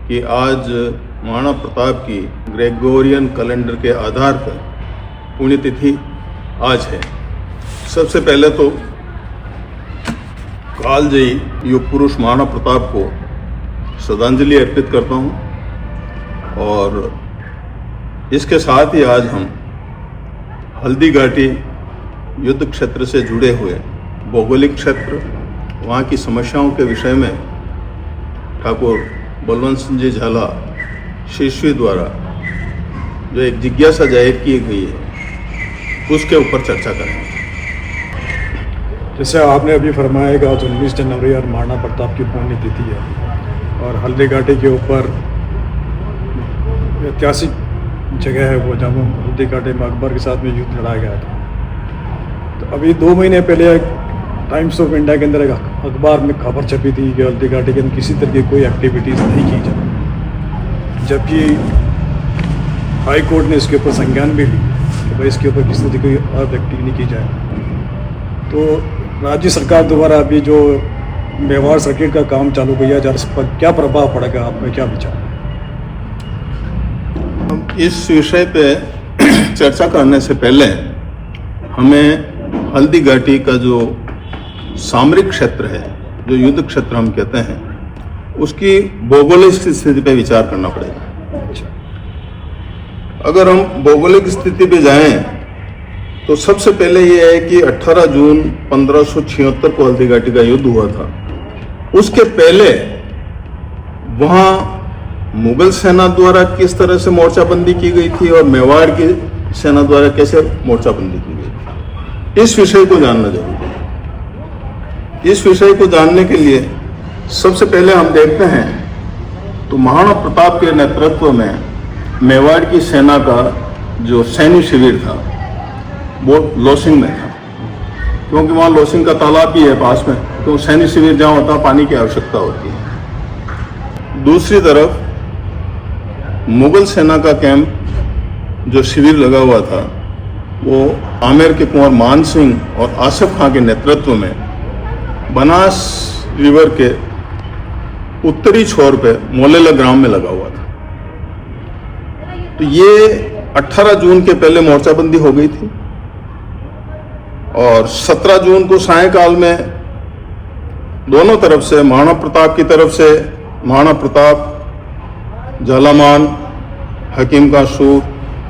कि आज महाराणा प्रताप की ग्रेगोरियन कैलेंडर के आधार पर पुण्यतिथि आज है। सबसे पहले तो कालजयी युग पुरुष महाराणा प्रताप को श्रद्धांजलि अर्पित करता हूँ और इसके साथ ही आज हम हल्दी घाटी युद्ध क्षेत्र से जुड़े हुए भौगोलिक क्षेत्र, वहाँ की समस्याओं के विषय में ठाकुर बलवंत सिंह जी झाला शिष्य द्वारा जो एक जिज्ञासा जाहिर की गई है उसके ऊपर चर्चा करेंगे। जैसे आपने अभी फरमाया कि आज 19 जनवरी और महाराणा प्रताप की पुण्यतिथि है और हल्दी घाटी के ऊपर ऐतिहासिक जगह है वो, जहाँ हल्दी घाटी में अकबर के साथ में युद्ध लड़ा गया था। तो अभी 2 महीने पहले टाइम्स ऑफ इंडिया के अंदर एक अखबार में खबर छपी थी कि हल्दी घाटी के अंदर किसी तरह की कोई एक्टिविटीज़ नहीं की जाए, जबकि हाई कोर्ट ने इसके ऊपर संज्ञान भी ली कि भाई इसके ऊपर किसी तरह की कोई एक्टिविटी नहीं की जाए। तो राज्य सरकार द्वारा अभी जो मेवाड़ सर्किट का काम चालू किया जा रहा है, इस पर क्या प्रभाव पड़ेगा, आपका क्या विचार? इस विषय पे चर्चा करने से पहले हमें हल्दी घाटी का जो सामरिक क्षेत्र है, जो युद्ध क्षेत्र हम कहते हैं, उसकी भौगोलिक स्थिति पे विचार करना पड़ेगा। अगर हम भौगोलिक स्थिति पे जाएं तो सबसे पहले ये है कि 18 जून 1576 को हल्दी घाटी का युद्ध हुआ था। उसके पहले वहाँ मुगल सेना द्वारा किस तरह से मोर्चाबंदी की गई थी और मेवाड़ की सेना द्वारा कैसे मोर्चाबंदी की गई, इस विषय को जानना जरूरी है। इस विषय को जानने के लिए सबसे पहले हम देखते हैं तो महाराणा प्रताप के नेतृत्व में मेवाड़ की सेना का जो सैन्य शिविर था वो लोसिंग में था, क्योंकि वहाँ लोसिंग का तालाब भी है पास में, तो सैन्य शिविर जहाँ होता पानी की आवश्यकता होती है। दूसरी तरफ मुगल सेना का कैंप जो शिविर लगा हुआ था वो आमेर के कुंवर मान सिंह और आसिफ खां के नेतृत्व में बनास रिवर के उत्तरी छोर पे मोलेला ग्राम में लगा हुआ था। तो ये 18 जून के पहले मोर्चाबंदी हो गई थी और 17 जून को सायंकाल में दोनों तरफ से, महाराणा प्रताप की तरफ से महाराणा प्रताप, झालामान, हकीम का सूर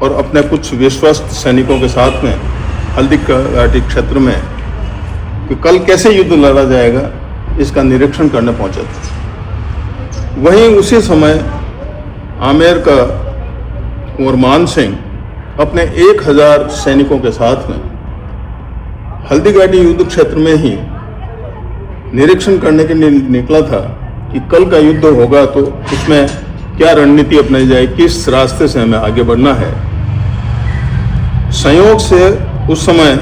और अपने कुछ विश्वस्त सैनिकों के साथ में हल्दी घाटी क्षेत्र में कि कल कैसे युद्ध लड़ा जाएगा इसका निरीक्षण करने पहुंचे थे। वहीं उसी समय आमेर का कुंवर मान सिंह अपने 1000 सैनिकों के साथ में हल्दी घाटी युद्ध क्षेत्र में ही निरीक्षण करने के लिए निकला था कि कल का युद्ध होगा तो उसमें क्या रणनीति अपनाई जाए, किस रास्ते से हमें आगे बढ़ना है। संयोग से उस समय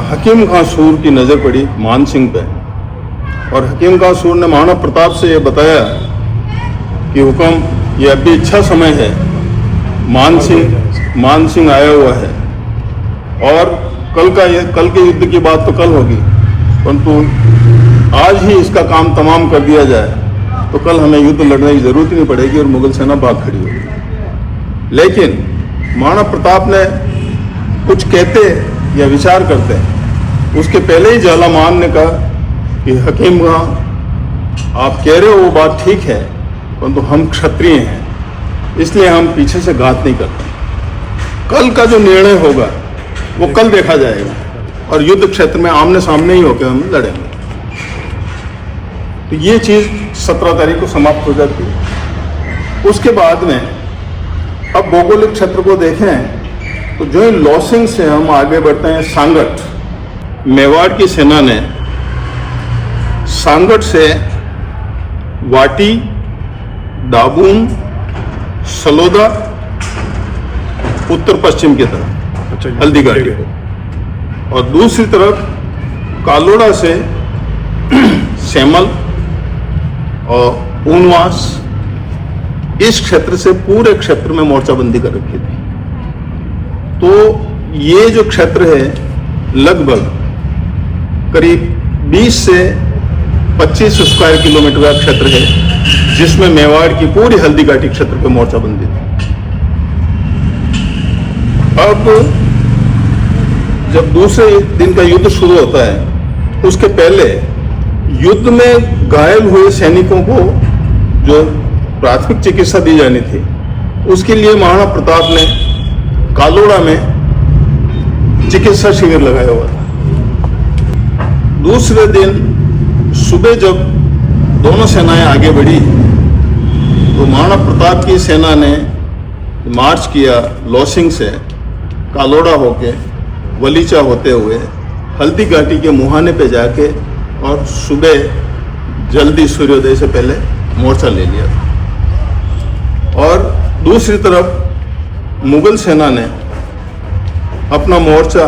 हकीम खां सूर की नज़र पड़ी मान सिंह पे और हकीम खां सूर ने महाराणा प्रताप से ये बताया कि हुक्म, ये अभी अच्छा समय है, मान सिंह आया हुआ है और कल के युद्ध की बात तो कल होगी, परंतु आज ही इसका काम तमाम कर दिया जाए तो कल हमें युद्ध लड़ने की जरूरत ही नहीं पड़ेगी और मुगल सेना भाग खड़ी होगी। लेकिन महाराणा प्रताप ने कुछ कहते या विचार करते उसके पहले ही झालामान ने कहा कि हकीम खां, आप कह रहे हो वो बात ठीक है, परंतु हम क्षत्रिय हैं इसलिए हम पीछे से घात नहीं करते। कल का जो निर्णय होगा वो कल देखा जाएगा और युद्ध क्षेत्र में आमने सामने ही होकर हम लड़ेंगे। तो ये चीज़ 17 तारीख को समाप्त हो जाती है। उसके बाद में अब भौगोलिक क्षेत्र को देखें तो जो लोसिंग से हम आगे बढ़ते हैं सांगट, मेवाड़ की सेना ने सांगट से वाटी, डाबून, सलोदा उत्तर पश्चिम की तरफ हल्दी घाटी को और दूसरी तरफ कालोड़ा से सेमल और ऊनवास, इस क्षेत्र से पूरे क्षेत्र में मोर्चाबंदी कर रखी थी। तो ये जो क्षेत्र है लगभग करीब 20 से 25 स्क्वायर किलोमीटर का क्षेत्र है जिसमें मेवाड़ की पूरी हल्दी घाटी क्षेत्र पे मोर्चाबंदी थी। अब जब दूसरे दिन का युद्ध शुरू होता है, उसके पहले युद्ध में घायल हुए सैनिकों को जो प्राथमिक चिकित्सा दी जानी थी, उसके लिए महाराणा प्रताप ने कालोड़ा में चिकित्सा शिविर लगाया हुआ था। दूसरे दिन सुबह जब दोनों सेनाएं आगे बढ़ी तो महाराणा प्रताप की सेना ने मार्च किया लॉसिंग से कालोड़ा होके वलीचा होते हुए हल्दी घाटी के मुहाने पे जाके और सुबह जल्दी सूर्योदय से पहले मोर्चा ले लिया था। और दूसरी तरफ मुगल सेना ने अपना मोर्चा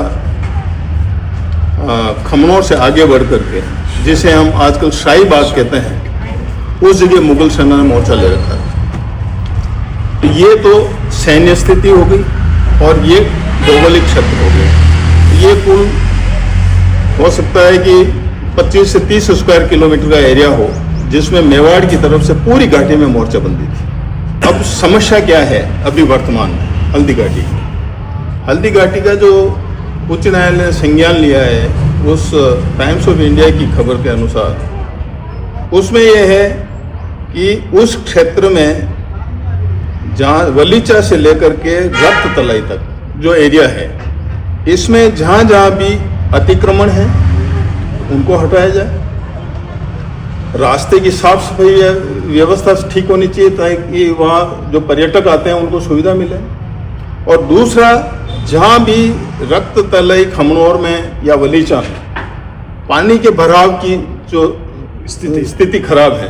खमनौर से आगे बढ़ करके, जिसे हम आजकल शाही बाग कहते हैं, उस जगह मुगल सेना ने मोर्चा ले रखा है। तो ये तो सैन्य स्थिति हो गई और ये भौगोलिक क्षेत्र हो गया। ये कुल हो सकता है कि 25 से 30 स्क्वायर किलोमीटर का एरिया हो, जिसमें मेवाड़ की तरफ से पूरी घाटी में मोर्चाबंदी थी। अब समस्या क्या है अभी वर्तमान में हल्दी घाटी की? हल्दी घाटी का जो उच्च न्यायालय ने संज्ञान लिया है, उस टाइम्स ऑफ इंडिया की खबर के अनुसार, उसमें यह है कि उस क्षेत्र में जहाँ वलीचा से लेकर के रक्त तलाई तक जो एरिया है, इसमें जहाँ जहाँ भी अतिक्रमण है उनको हटाया जाए। रास्ते की साफ सफाई व्यवस्था ठीक होनी चाहिए ताकि वहाँ जो पर्यटक आते हैं उनको सुविधा मिले। और दूसरा, जहाँ भी रक्त तलई खमनौर में या वलीचा में पानी के भराव की जो स्थिति खराब है,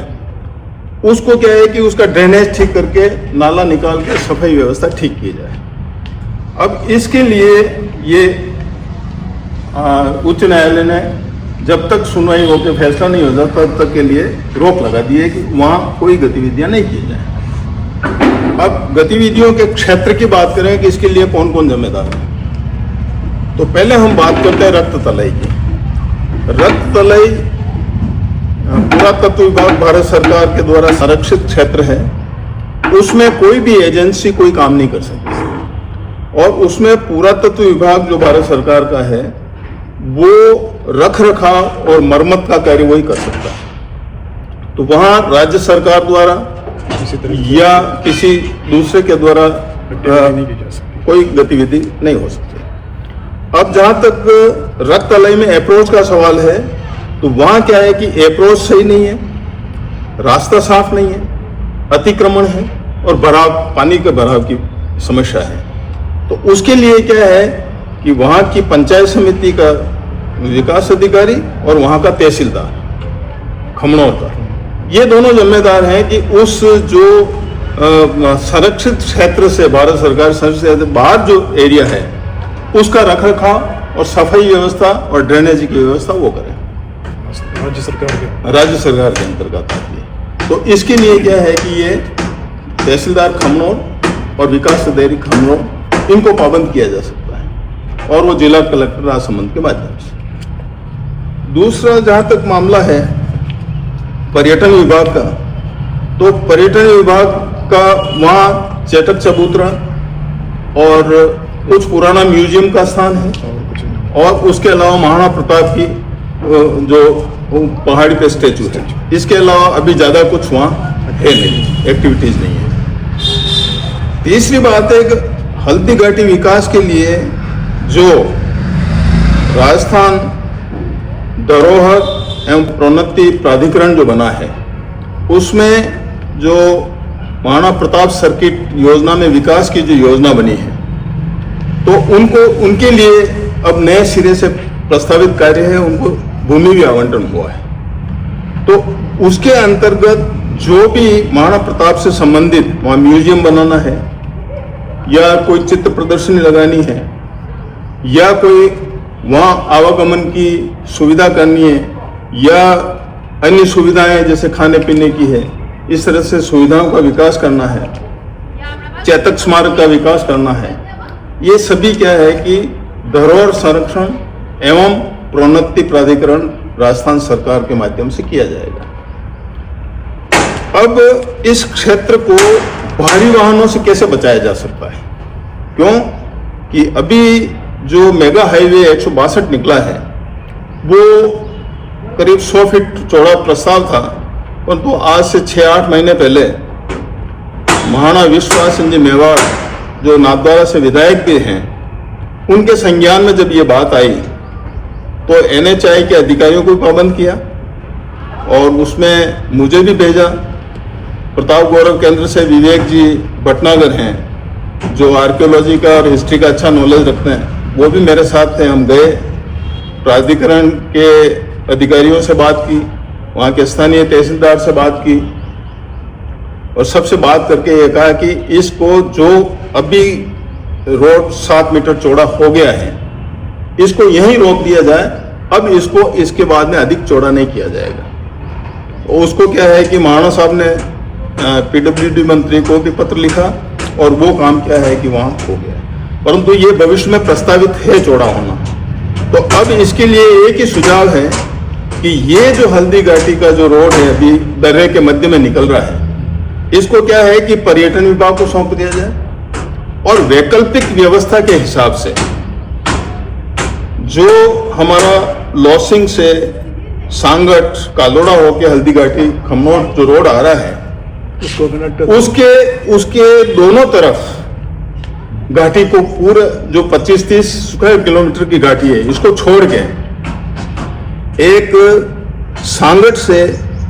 उसको क्या है कि उसका ड्रेनेज ठीक करके नाला निकाल के सफाई व्यवस्था ठीक की जाए। अब इसके लिए ये उच्च न्यायालय ने जब तक सुनवाई होकर फैसला नहीं हो जाता तब तक के लिए रोक लगा दी है कि वहाँ कोई गतिविधियां नहीं की जाए। अब गतिविधियों के क्षेत्र की बात करें कि इसके लिए कौन कौन जिम्मेदार है, तो पहले हम बात करते हैं रक्त तलई की। रक्त तलई पुरातत्व विभाग भारत सरकार के द्वारा संरक्षित क्षेत्र है, उसमें कोई भी एजेंसी कोई काम नहीं कर सकती। और उसमें पुरातत्व विभाग जो भारत सरकार का है, वो रख रखाव और मरम्मत का कार्य वही कर सकता है। तो वहाँ राज्य सरकार द्वारा या किसी दूसरे के द्वारा कोई गतिविधि नहीं हो सकती। अब जहाँ तक रक्त तलई में अप्रोच का सवाल है, तो वहाँ क्या है कि अप्रोच सही नहीं है, रास्ता साफ नहीं है, अतिक्रमण है और भराव, पानी के भराव की समस्या है। तो उसके लिए क्या है कि वहाँ की पंचायत समिति का विकास अधिकारी और वहाँ का तहसीलदार खमनौर का, ये दोनों जिम्मेदार हैं कि उस जो संरक्षित क्षेत्र से भारत सरकार संरक्षित क्षेत्र बाहर जो एरिया है उसका रखरखाव और सफाई व्यवस्था और ड्रेनेज की व्यवस्था वो करें। राज्य सरकार के अंतर्गत आती है। तो इसके लिए क्या है कि ये तहसीलदार खमनौर और विकास अधिकारी खमनौर, इनको पाबंद किया जा सकता है और वो जिला कलेक्टर राजसमंद के माध्यम से। दूसरा, जहाँ तक मामला है पर्यटन विभाग का, तो पर्यटन विभाग का वहाँ चेतक चबूतरा और कुछ पुराना म्यूजियम का स्थान है और उसके अलावा महाराणा प्रताप की जो पहाड़ी पे स्टेचू है। इसके अलावा अभी ज़्यादा कुछ वहाँ है नहीं, एक्टिविटीज़ नहीं है। तीसरी बात है कि हल्दी घाटी विकास के लिए जो राजस्थान धरोहर एवं प्रोन्नति प्राधिकरण जो बना है, उसमें जो महाराणा प्रताप सर्किट योजना में विकास की जो योजना बनी है, तो उनके लिए अब नए सिरे से प्रस्तावित कार्य है, उनको भूमि भी आवंटन हुआ है। तो उसके अंतर्गत जो भी महाराणा प्रताप से संबंधित वहाँ म्यूजियम बनाना है या कोई चित्र प्रदर्शनी लगानी है या कोई वहाँ आवागमन की सुविधा करनी है या अन्य सुविधाएं जैसे खाने पीने की है, इस तरह से सुविधाओं का विकास करना है, चेतक स्मारक का विकास करना है, ये सभी क्या है कि धरोहर संरक्षण एवं प्रोन्नति प्राधिकरण राजस्थान सरकार के माध्यम से किया जाएगा। अब इस क्षेत्र को भारी वाहनों से कैसे बचाया जा सकता है? क्यों कि अभी जो मेगा हाईवे 162 निकला है वो करीब 100 फीट चौड़ा प्रस्ताव था, परंतु आज से 6-8 महीने पहले महाराणा विश्वनाथ सिंह जी मेवाड़ जो नाथद्वारा से विधायक भी हैं, उनके संज्ञान में जब ये बात आई तो NHAI के अधिकारियों को पाबंद किया और उसमें मुझे भी भेजा। प्रताप गौरव केंद्र से विवेक जी भटनागर हैं जो आर्कियोलॉजी का और हिस्ट्री का अच्छा नॉलेज रखते हैं, वो भी मेरे साथ थे। हम गए, प्राधिकरण के अधिकारियों से बात की, वहाँ के स्थानीय तहसीलदार से बात की और सबसे बात करके ये कहा कि इसको जो अभी रोड 7 मीटर चौड़ा हो गया है इसको यहीं रोक दिया जाए, अब इसको इसके बाद में अधिक चौड़ा नहीं किया जाएगा। उसको क्या है कि महाराणा साहब ने PWD मंत्री को भी पत्र लिखा और वो काम क्या है कि वहाँ हो गया, परंतु ये भविष्य में प्रस्तावित है चौड़ा होना। तो अब इसके लिए एक ही सुझाव है कि ये जो हल्दी घाटी का जो रोड है अभी दर्रे के मध्य में निकल रहा है, इसको क्या है कि पर्यटन विभाग को सौंप दिया जाए और वैकल्पिक व्यवस्था के हिसाब से जो हमारा लॉसिंग से सांगट कालोड़ा होके हल्दी घाटी खमनोट जो रोड आ रहा है उसके दोनों तरफ घाटी को पूरा जो 25-30 स्क्वायर किलोमीटर की घाटी है इसको छोड़ के एक सांगट से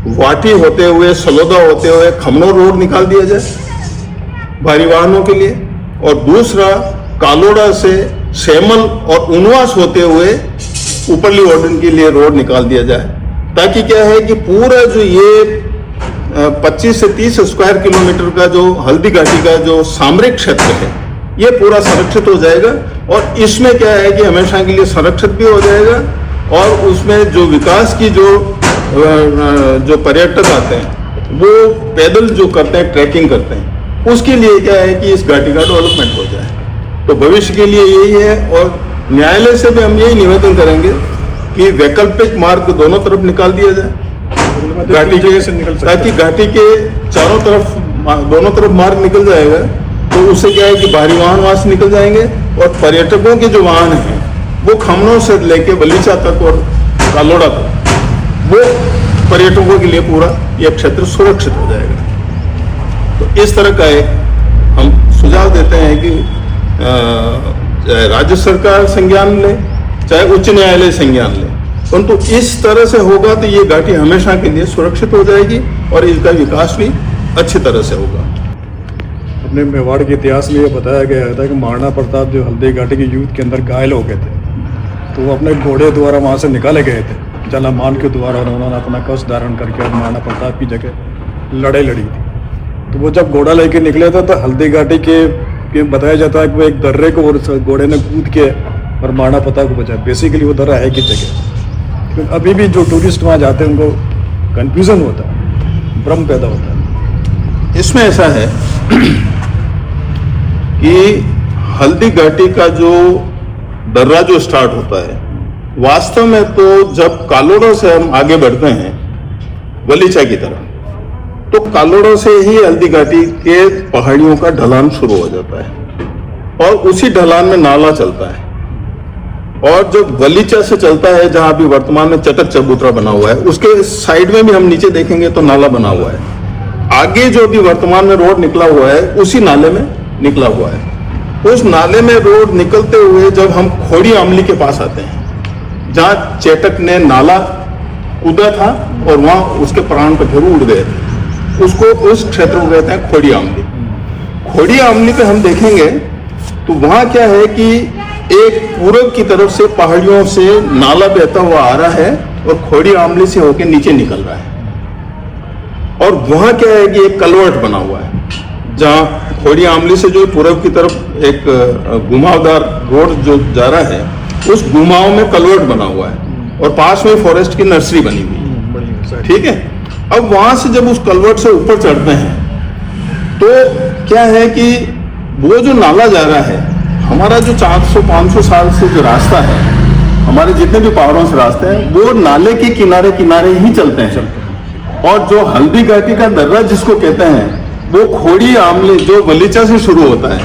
वाटी होते हुए सलोदा होते हुए खमनोर रोड निकाल दिया जाए भारी वाहनों के लिए, और दूसरा कालोड़ा से सेमल और उनवास होते हुए ऊपरली वार्डन के लिए रोड निकाल दिया जाए, ताकि क्या है कि पूरा जो ये 25 से 30 स्क्वायर किलोमीटर का जो हल्दी घाटी का जो सामरिक क्षेत्र है ये पूरा संरक्षित हो जाएगा। और इसमें क्या है कि हमेशा के लिए संरक्षित भी हो जाएगा और उसमें जो विकास की जो पर्यटक आते हैं वो पैदल जो करते हैं, ट्रैकिंग करते हैं, उसके लिए क्या है कि इस घाटी का डेवलपमेंट हो जाए। तो भविष्य के लिए यही है और न्यायालय से भी हम यही निवेदन करेंगे कि वैकल्पिक मार्ग दोनों तरफ निकाल दिया जाए घाटी के, ताकि घाटी के चारों तरफ दोनों तरफ मार्ग निकल जाएगा तो उससे क्या है कि भारी वाहन वहां से निकल जाएंगे और पर्यटकों के जो वाहन हैं वो खमनों से लेके बलीचा तक और कालोड़ा तक वो पर्यटकों के लिए पूरा यह क्षेत्र सुरक्षित हो जाएगा। तो इस तरह का एक हम सुझाव देते हैं कि चाहे राज्य सरकार संज्ञान ले चाहे उच्च न्यायालय संज्ञान ले, परंतु इस तरह से होगा तो ये घाटी हमेशा के लिए सुरक्षित हो जाएगी और इसका विकास भी अच्छी तरह से होगा। अपने मेवाड़ के इतिहास में ये बताया गया था कि महाराणा प्रताप जो हल्दी घाटी के युद्ध के अंदर घायल हो गए थे तो वो अपने घोड़े द्वारा वहाँ से निकाले गए थे जलामान के द्वारा, और उन्होंने अपना कवच धारण करके और महाराणा प्रताप की जगह लड़ाई लड़ी थी। तो वो जब घोड़ा लेके निकले थे तो हल्दी घाटी के बताया जाता है कि वो एक दर्रे को और घोड़े ने कूद के और महाराणा प्रताप को बचाया। बेसिकली वो दर्रा है किस जगह, क्योंकि अभी भी जो टूरिस्ट वहाँ जाते हैं उनको कन्फ्यूजन होता है, भ्रम पैदा होता है। इसमें ऐसा है कि हल्दी घाटी का जो दर्रा जो स्टार्ट होता है वास्तव में तो जब कालोड़ा से हम आगे बढ़ते हैं बलीचा की तरफ तो कालोड़ा से ही हल्दी घाटी के पहाड़ियों का ढलान शुरू हो जाता है और उसी ढलान में नाला चलता है और जब बलीचा से चलता है जहां अभी वर्तमान में चटक चबूतरा बना हुआ है उसके साइड में भी हम नीचे देखेंगे तो नाला बना हुआ है। आगे जो भी वर्तमान में रोड निकला हुआ है उसी नाले में निकला हुआ है। उस नाले में रोड निकलते हुए जब हम खोड़ी आमली के पास आते हैं जहां चेटक ने नाला कूदा था और वहां उसके प्राण पखेरु उड़ गए थे, उसको उस क्षेत्र को कहते हैं खोड़ी आमली। खोड़ी आमली पे हम देखेंगे तो वहां क्या है कि एक पूरब की तरफ से पहाड़ियों से नाला बहता हुआ आ रहा है और खोड़ी आमली से होकर नीचे निकल रहा है और वहां क्या है कि एक कलवर्ट बना हुआ है जहां खोड़ी आमली से जो पूरब की तरफ एक घुमावदार रोड जो जा रहा है उस घुमाव में कलवर्ट बना हुआ है और पास में फॉरेस्ट की नर्सरी बनी हुई है, ठीक है। अब वहां से जब उस कलवर्ट से ऊपर चढ़ते हैं तो क्या है कि वो जो नाला जा रहा है हमारा जो 400-500 साल से जो रास्ता है हमारे जितने भी पहाड़ों से रास्ते हैं वो नाले के किनारे किनारे ही चलते हैं और जो हल्दी घाटी का दर्रा जिसको कहते हैं वो खोड़ी आमली जो बलीचा से शुरू होता है,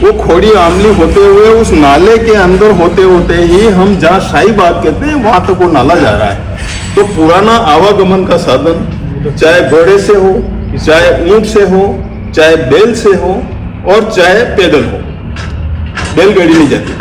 वो खोड़ी आमली होते हुए उस नाले के अंदर होते होते ही हम जहाँ शाहीबाग कहते हैं वहां तक वो नाला जा रहा है। तो पुराना आवागमन का साधन चाहे घोड़े से हो, चाहे ऊंट से हो, चाहे बैल से हो और चाहे पैदल हो, बैलगाड़ी नहीं जाती,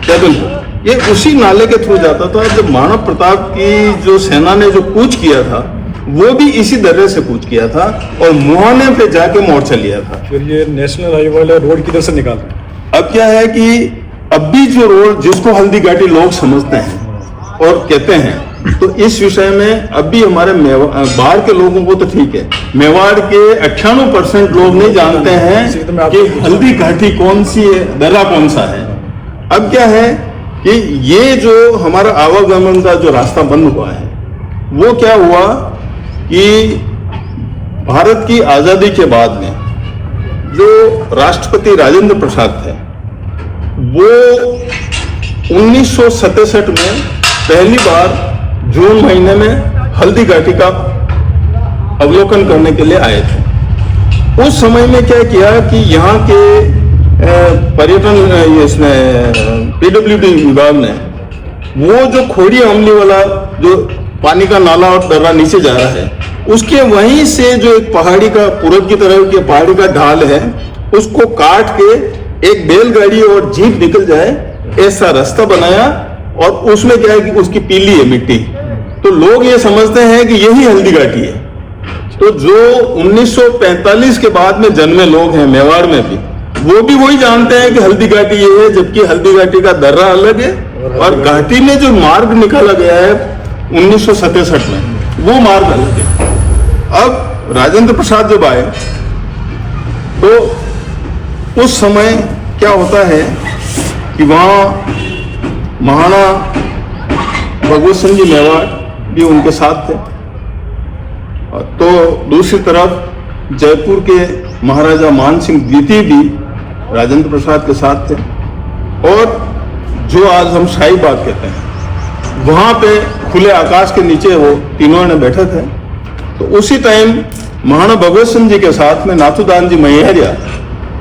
पैदल हो, ये उसी नाले के थ्रू जाता था। जब महाराणा प्रताप की जो सेना ने जो कूच किया था वो भी इसी दर्रे से कूच किया था और मुहाने पे जाके मोर्चा लिया था। फिर ये नेशनल हाईवे वाला रोड किधर से निकाल रहे हैं? अब क्या है कि अब भी जो रोड जिसको हल्दी घाटी लोग समझते हैं और कहते हैं, तो इस विषय में अब भी हमारे बाहर के लोगों को तो ठीक है, मेवाड़ के 98% लोग नहीं जानते हैं कि हल्दी घाटी कौन सी है, दर्रा कौन सा है। अब क्या है कि ये जो हमारा आवागमन का जो रास्ता बंद हुआ है वो क्या हुआ कि भारत की आजादी के बाद में जो राष्ट्रपति राजेंद्र प्रसाद थे वो 1967 में पहली बार जून महीने में हल्दी घाटी का अवलोकन करने के लिए आए थे। उस समय में क्या किया कि यहाँ के पर्यटन इसने पीडब्ल्यूडी विभाग ने वो जो खोड़ी आमली वाला जो पानी का नाला और दर्रा नीचे जा रहा है उसके वहीं से जो एक पहाड़ी का पूरब की तरफ की पहाड़ी का ढाल है उसको काट के एक बैलगाड़ी और जीप निकल जाए ऐसा रास्ता बनाया और उसमें क्या है कि उसकी पीली है मिट्टी, तो लोग ये समझते हैं कि यही हल्दी घाटी है। तो जो 1945 के बाद में जन्मे लोग हैं मेवाड़ में भी वो भी वही जानते हैं कि हल्दी घाटी ये है, जबकि हल्दी घाटी का दर्रा अलग है और घाटी में जो मार्ग निकाला गया है 1967 में वो मार्ग अलग है। अब राजेंद्र प्रसाद जब आए तो उस समय क्या होता है कि वहाँ महाराणा भगवत सिंह जी मेवाड़ भी उनके साथ थे, तो दूसरी तरफ जयपुर के महाराजा मान सिंह द्वितीय भी राजेंद्र प्रसाद के साथ थे और जो आज हम शाहीबाग कहते हैं वहां पे खुले आकाश के नीचे वो तीनों ने बैठे थे। तो उसी टाइम महाराणा भगवत सिंह जी के साथ में नाथूदान जी मैहरिया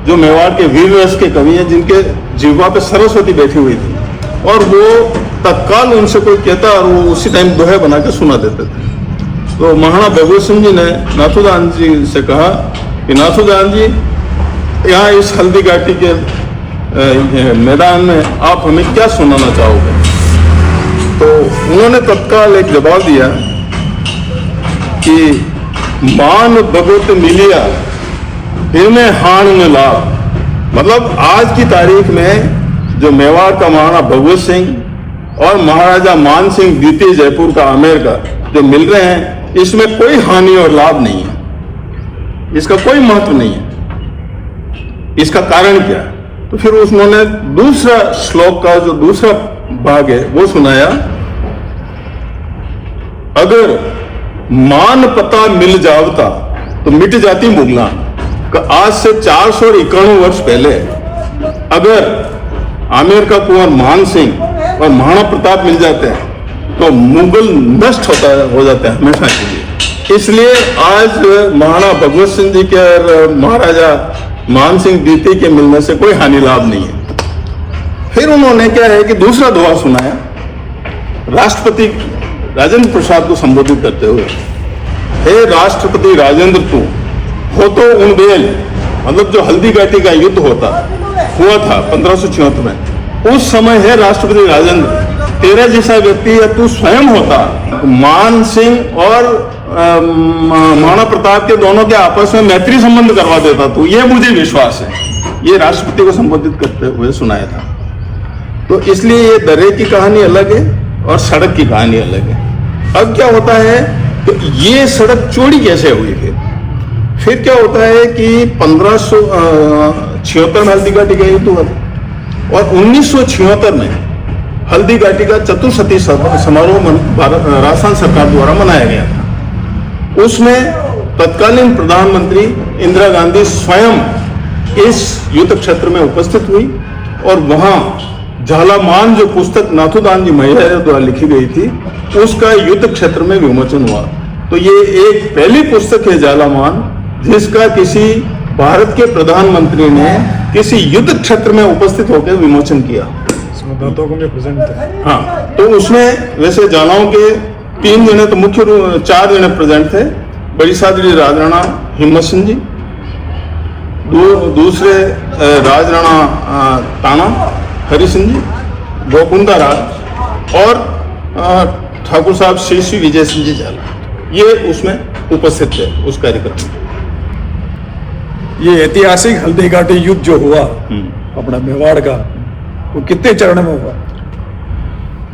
जो मेवाड़ के वीर रस के कवि हैं जिनके जिह्वा पे सरस्वती बैठी हुई थी और वो तत्काल उनसे कोई कहता और वो उसी टाइम दोहे बना के सुना देते थे। तो महाराणा भगवत सिंह जी ने नाथूदान जी से कहा कि नाथूदान जी यहाँ इस हल्दी घाटी के मैदान में आप हमें क्या सुनाना चाहोगे? तो उन्होंने तत्काल एक जवाब दिया कि मान भगवत मिलिया इनमें हान में लाभ। मतलब आज की तारीख में जो मेवाड़ का महाराणा भगवत सिंह और महाराजा मान सिंह द्वितीय जयपुर का आमेर का जो मिल रहे हैं इसमें कोई हानि और लाभ नहीं है, इसका कोई महत्व नहीं है। इसका कारण क्या है? तो फिर उन्होंने दूसरा श्लोक का जो दूसरा भाग है वो सुनाया, अगर मान पता मिल जावता तो मिट जाती मुगला। आज से 491 वर्ष पहले अगर आमेर का कुंवर मान सिंह और महाराणा प्रताप मिल जाते हैं तो मुगल नष्ट हो जाते हैं हमेशा के लिए। इसलिए आज महाराणा भगवत सिंह जी के और महाराजा मान सिंह द्वितीय के मिलने से कोई हानि लाभ नहीं है। फिर उन्होंने क्या है कि दूसरा दोहा सुनाया राष्ट्रपति राजेंद्र प्रसाद को संबोधित करते हुए, हे राष्ट्रपति राजेंद्र तू हो तो उन बेल, मतलब जो हल्दी घाटी का युद्ध हुआ था 1576 में, उस समय है राष्ट्रपति राजेंद्र तेरा जैसा व्यक्ति या तू स्वयं होता मान सिंह और महाराणा प्रताप के दोनों के आपस में मैत्री संबंध करवा देता तू, ये मुझे विश्वास है। ये राष्ट्रपति को संबोधित करते हुए सुनाया था। तो इसलिए ये दर्रे की कहानी अलग है और सड़क की कहानी अलग है। अब क्या होता है तो ये सड़क चौड़ी कैसे हुई? फिर क्या होता है कि 1576 में हल्दी घाटी का युद्ध हुआ था और 1976 में हल्दी घाटी का चतुर्शती समारोह राजस्थान सरकार द्वारा मनाया गया था। उसमें तत्कालीन प्रधानमंत्री इंदिरा गांधी स्वयं इस युद्ध क्षेत्र में उपस्थित हुई और वहां झालामान जो पुस्तक नाथूदान जी मैहरिया द्वारा लिखी गई थी उसका युद्ध क्षेत्र में विमोचन हुआ। तो ये एक पहली पुस्तक है जालामान जिसका किसी भारत के प्रधानमंत्री ने किसी युद्ध क्षेत्र में उपस्थित होकर विमोचन किया। संवाददाताओं को भी प्रेजेंट थे। हाँ, तो उसमें वैसे जालाओं के 3 जने तो मुख्य 4 जने प्रेजेंट थे। बड़ी सादरी राजराणा हिम्मत सिंह जी, दूसरे राजराणा ताना हरि सिंह जी, गोकुंदा राज और ठाकुर साहब श्री विजय सिंह जी जाला, ये उसमें उपस्थित थे उस कार्यक्रम में। ये ऐतिहासिक हल्दी घाटी युद्ध जो हुआ अपना मेवाड़ का, वो कितने चरण में हुआ?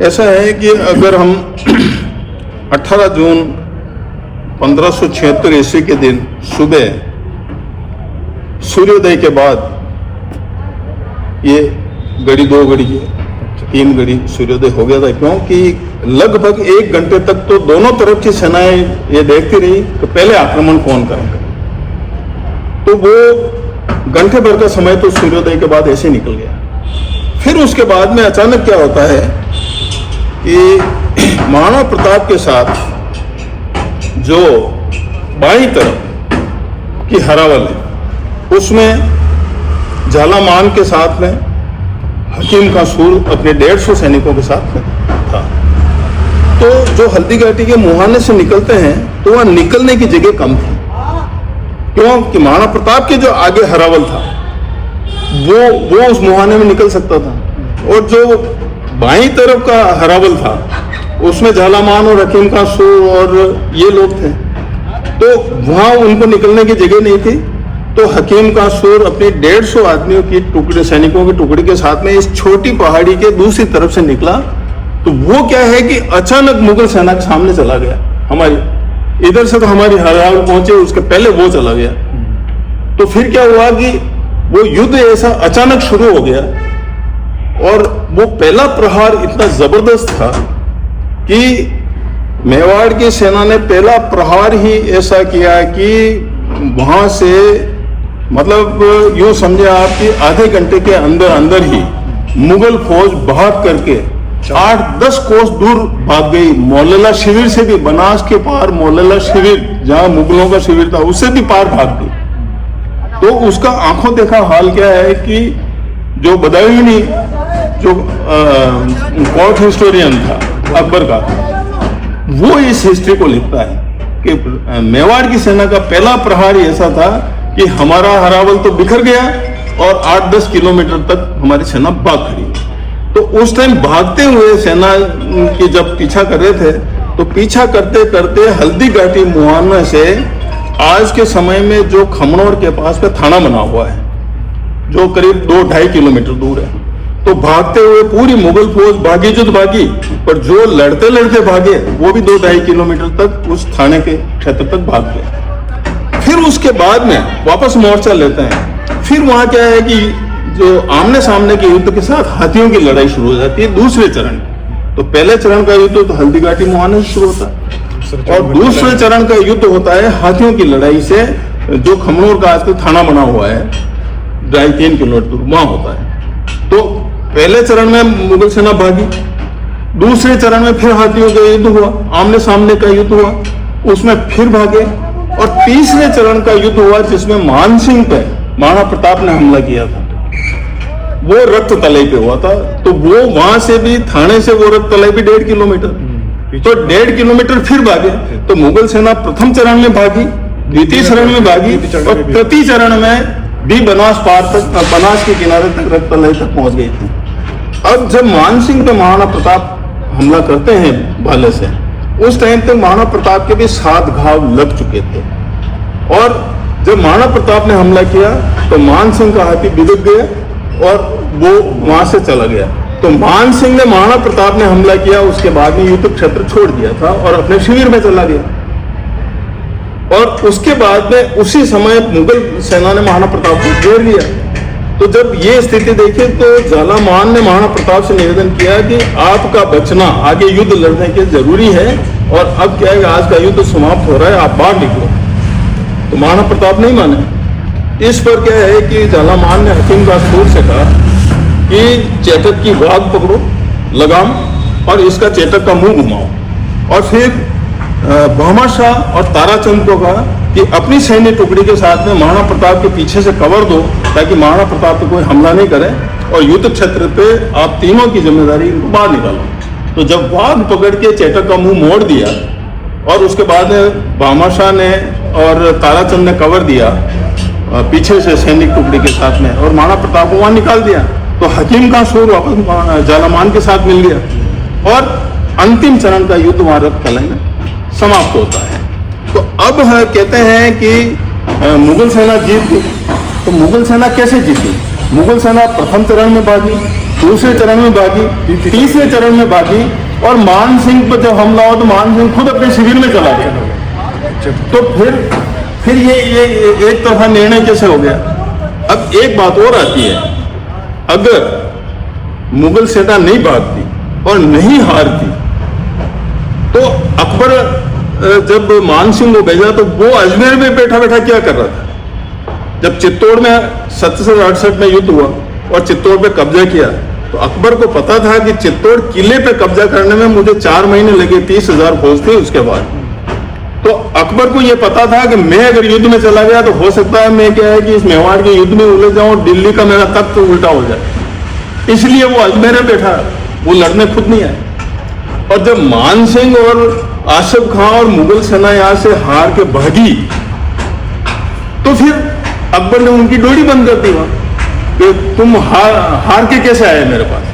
ऐसा है कि अगर हम 18 जून 1576 ईस्वी के दिन सुबह सूर्योदय के बाद ये घड़ी 2 घड़ी 3 घड़ी सूर्योदय हो गया था, क्योंकि लगभग 1 घंटे तक तो दोनों तरफ की सेनाएं ये देखती रही कि पहले आक्रमण कौन करेगा। तो वो घंटे भर का समय तो सूर्योदय के बाद ऐसे निकल गया। फिर उसके बाद में अचानक क्या होता है कि महाराणा प्रताप के साथ जो बाईं तरफ की हरावल है उसमें झालामान के साथ में हकीम का सूर अपने 150 सैनिकों के साथ में था। तो जो हल्दी घाटी के मुहाने से निकलते हैं तो वह निकलने की जगह कम थी, क्योंकि महाराणा प्रताप के जो आगे हरावल था वो उस मुहाने में निकल सकता था, और जो बाईं तरफ का हरावल था उसमें झालामान और हकीम का सूर और ये लोग थे, तो वहां उनको निकलने की जगह नहीं थी। तो हकीम का सूर अपने 150 आदमियों की टुकड़े, सैनिकों की टुकड़ी के साथ में इस छोटी पहाड़ी के दूसरी तरफ से निकला। तो वो क्या है कि अचानक मुगल सेना के सामने चला गया। हमारी इधर से तो हमारी हरावल पहुंचे, उसके पहले वो चला गया। तो फिर क्या हुआ कि वो युद्ध ऐसा अचानक शुरू हो गया, और वो पहला प्रहार इतना जबरदस्त था कि मेवाड़ की सेना ने पहला प्रहार ही ऐसा किया कि वहां से मतलब यूं समझे आप कि आधे घंटे के अंदर अंदर ही मुगल फौज भाग करके 8-10 कोस दूर भाग गई। मौलाला शिविर से भी, बनास के पार मौलाला शिविर जहां मुगलों का शिविर था, उससे भी पार भाग गई। तो उसका आंखों देखा हाल क्या है कि जो बदायूनी जो कोर्ट हिस्टोरियन था अकबर का, वो इस हिस्ट्री को लिखता है कि मेवाड़ की सेना का पहला प्रहार ऐसा था कि हमारा हरावल तो बिखर गया और 8-10 किलोमीटर तक हमारी सेना भाग खड़ी। तो उस टाइम भागते हुए सेना की जब पीछा कर रहे थे, तो पीछा करते करते हल्दी घाटी मुहाना से आज के समय में जो खमनौर के पास में थाना बना हुआ है, जो करीब 2-2.5 किलोमीटर दूर है, तो भागते हुए पूरी मुगल फौज भागी जुद भागी, पर जो लड़ते लड़ते भागे वो भी 2-2.5 किलोमीटर तक उस थाने के क्षेत्र तक भाग गए। फिर उसके बाद में वापस मोर्चा लेते हैं। फिर वहां क्या है कि जो आमने सामने के युद्ध के साथ हाथियों की लड़ाई शुरू हो जाती है दूसरे चरण। तो पहले चरण का युद्ध तो हल्दी घाटी मुहाने से शुरू होता है, और दूसरे चरण का युद्ध होता है हाथियों की लड़ाई से, जो खमनौर का आजकल थाना बना हुआ है 2.5-3 किलोमीटर दूर, वहां होता है। तो पहले चरण में मुगल सेना भागी, दूसरे चरण में फिर हाथियों का युद्ध हुआ, आमने सामने का युद्ध हुआ, उसमें फिर भागे, और तीसरे चरण का युद्ध हुआ जिसमें मानसिंह पे महाराणा प्रताप ने हमला किया था। वो रक्त तलाई पे हुआ था। तो वो वहां से भी, थाने से वो रक्त तलाई भी 1.5 किलोमीटर, तो 1.5 किलोमीटर फिर भागे। तो मुगल सेना प्रथम चरण में भागी, द्वितीय चरण में भागी, और तृतीय चरण में भी बनास पार तक, बनास के किनारे तक रक्त तलाई तक पहुंच गई थी। अब जब मानसिंह पे महाराणा प्रताप हमला करते हैं भाले से, उस टाइम तक महाराणा प्रताप के भी 7 घाव लग चुके थे, और जब महाराणा प्रताप ने हमला किया तो मानसिंह का हाथी बिदक गया और वो वहां से चला गया। तो मानसिंह ने, महाराणा प्रताप ने हमला किया, उसके बाद में युद्ध क्षेत्र छोड़ दिया था और अपने शिविर में चला गया। और उसके बाद में उसी समय मुगल सेना ने महाराणा प्रताप को घेर लिया। तो जब ये स्थिति देखी तो झालामान ने महाराणा प्रताप से निवेदन किया कि आपका बचना, आगे युद्ध लड़ने के जरूरी है, और अब क्या है, आज का युद्ध समाप्त हो रहा है, आप बाहर निकलो। तो महाराणा प्रताप नहीं माने। इस पर क्या है कि झालामान ने हकीम का सूर से कहा कि चेतक की वाग पकड़ो लगाम, और इसका चेतक का मुंह घुमाओ, और फिर भामाशाह और ताराचंद को कहा कि अपनी सैन्य टुकड़ी के साथ में महाराणा प्रताप के पीछे से कवर दो, ताकि महाराणा प्रताप पे कोई हमला नहीं करे, और युद्ध क्षेत्र पे आप तीनों की जिम्मेदारी इनको बाहर निकालो। तो जब वाघ पकड़ के चेटक का मुंह मोड़ दिया और उसके बाद भामाशाह ने और ताराचंद ने कवर दिया पीछे से सैनिक टुकड़ी के साथ में, और महाराणा प्रताप को वहां निकाल दिया, तो हकीम का सूर वापस जालामान के साथ मिल गया और अंतिम चरण का युद्ध वहां रक्त कलह में समाप्त होता है। तो अब कहते हैं कि मुगल सेना जीत गई। तो मुगल सेना कैसे जीती? मुगल सेना प्रथम चरण में भागी, दूसरे चरण में भागी, तीसरे चरण में भागी, और मान सिंह पर जब हमला हुआ तो मान सिंह खुद अपने शिविर में चला गया। तो फिर ये एक तरफा निर्णय कैसे हो गया? अब एक बात और आती है, अगर मुगल सेना नहीं भागती और नहीं हारती तो अकबर जब मान सिंह को भेजा तो वो अजमेर में बैठा बैठा क्या कर रहा था? जब चित्तौड़ में 77-68 में युद्ध हुआ और चित्तौड़ पे कब्जा किया, तो अकबर को पता था कि चित्तौड़ किले पे कब्जा करने में मुझे 4 महीने लगे, 30,000 फौज थी उसके बाद। तो अकबर को यह पता था कि मैं अगर युद्ध में चला गया तो हो सकता है मैं क्या है कि इस मेवाड़ के युद्ध में उलझ जाऊं, दिल्ली का मेरा तख्त तो उल्टा हो जाए, इसलिए वो अजमेर में बैठा, वो लड़ने खुद नहीं आए। और जब मान सिंह और आसिफ खां और मुगल सेना यहां से हार के भागी, तो फिर अकबर ने उनकी डोरी बंद कर दी वहां कि तुम हार के कैसे आए मेरे पास।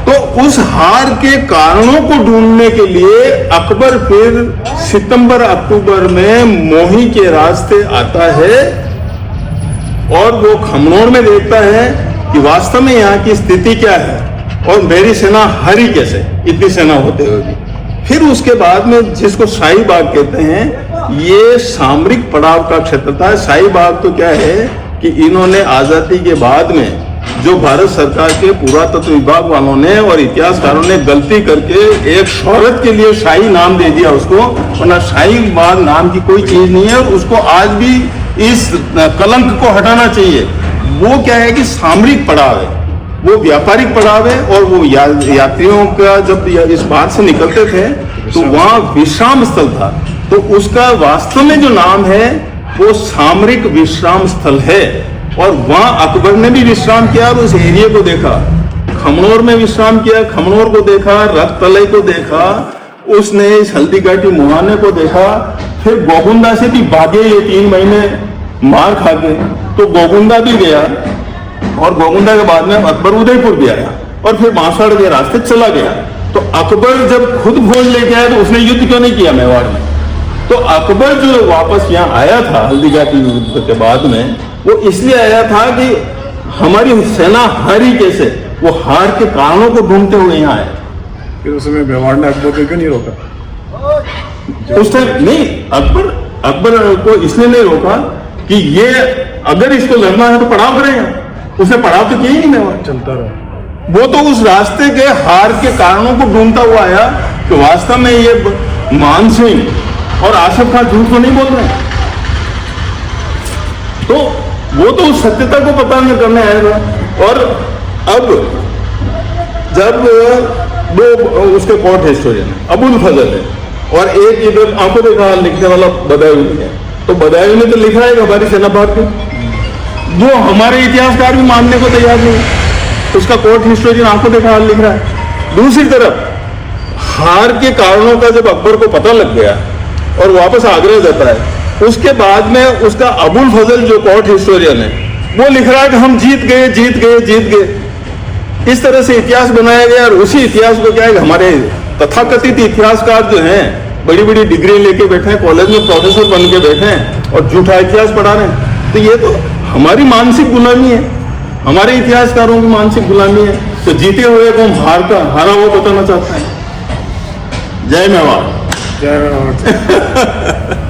तो उस हार के कारणों को ढूंढने के लिए अकबर फिर सितंबर अक्टूबर में मोही के रास्ते आता है और वो खमनोर में देखता है कि वास्तव में यहाँ की स्थिति क्या है और मेरी सेना हारी कैसे इतनी सेना होते हुए भी। फिर उसके बाद में जिसको शाही बाग कहते हैं, ये सामरिक पड़ाव का क्षेत्र था। शाही बाग तो क्या है कि इन्होंने आजादी के बाद में जो भारत सरकार के पुरातत्व विभाग वालों ने और इतिहासकारों ने गलती करके एक शोहरत के लिए शाही नाम दे दिया उसको, वरना शाही बाग नाम की कोई चीज नहीं है। उसको आज भी इस कलंक को हटाना चाहिए। वो क्या है कि सामरिक पड़ाव है, वो व्यापारिक पड़ाव है, और वो यात्रियों का जब इस बात से निकलते थे तो वहां विश्राम स्थल था। तो उसका वास्तव में जो नाम है वो सामरिक विश्राम स्थल है, और वहां अकबर ने भी विश्राम किया और उस एरिया को देखा। खमनोर में विश्राम किया, खमनोर को देखा, रक्ततलई को देखा, उसने इस हल्दी घाटी मुहाने को देखा। फिर गोगुंदा से भी भागे ये 3 महीने मार खा के, तो गोगुंदा भी गया, और गोगुंदा के बाद में अकबर उदयपुर भी आया और फिर बांसवाड़ा के रास्ते चला गया। तो अकबर जब खुद फौज लेके आया तो उसने युद्ध क्यों नहीं किया मेवाड़ में? तो अकबर जो वापस यहाँ आया था हल्दी घाटी युद्ध के बाद में, वो इसलिए आया था कि हमारी सेना हारी कैसे, वो हार के कारणों को ढूंढते हुए यहाँ आया। फिर उस समय मेवाड़ ने अकबर को क्यों नहीं रोका? उस टाइम नहीं, अकबर को इसलिए नहीं रोका कि ये अगर इसको लड़ना है तो पड़ाव करेगा। उसने पड़ाव तो किया ही नहीं, मेवाड़ चलता रहा। वो तो उस रास्ते के हार के कारणों को ढूंढता हुआ आया कि वास्तव में ये मान सिंह और आसिफ खान झूठ तो नहीं बोल रहे। तो वो तो उस सत्यता को पता नहीं करने आएगा। और अब जब दो उसके कोर्ट हिस्टोरियन अबुल फजल है और एक इधर आंखों देखा हाल लिखने वाला बदायूं है, तो बदायूं ने तो लिखा है हमारी सेना भाग गई, जो हमारे इतिहासकार भी मानने को तैयार नहीं। उसका कोर्ट हिस्टोरियन आंखों देखा हाल लिख रहा है। दूसरी तरफ हार के कारणों का जब अकबर को पता लग गया और वापस आगरा जाता है, उसके बाद में उसका अबुल फजल जो कोर्ट हिस्टोरियन है वो लिख रहा है कि हम जीत गए जीत गए जीत गए। इस तरह से इतिहास बनाया गया, और उसी इतिहास को क्या है हमारे तथाकथित इतिहासकार जो हैं बड़ी बड़ी डिग्री लेके बैठे हैं, कॉलेज में प्रोफेसर बन के बैठे हैं और झूठा इतिहास पढ़ा रहे हैं। तो ये तो हमारी मानसिक गुलामी है, हमारे इतिहासकारों की मानसिक गुलामी है। तो जीते हुए को हम हारा हुआ बताना चाहते हैं। जय मेवाड़। जय मेवाड़।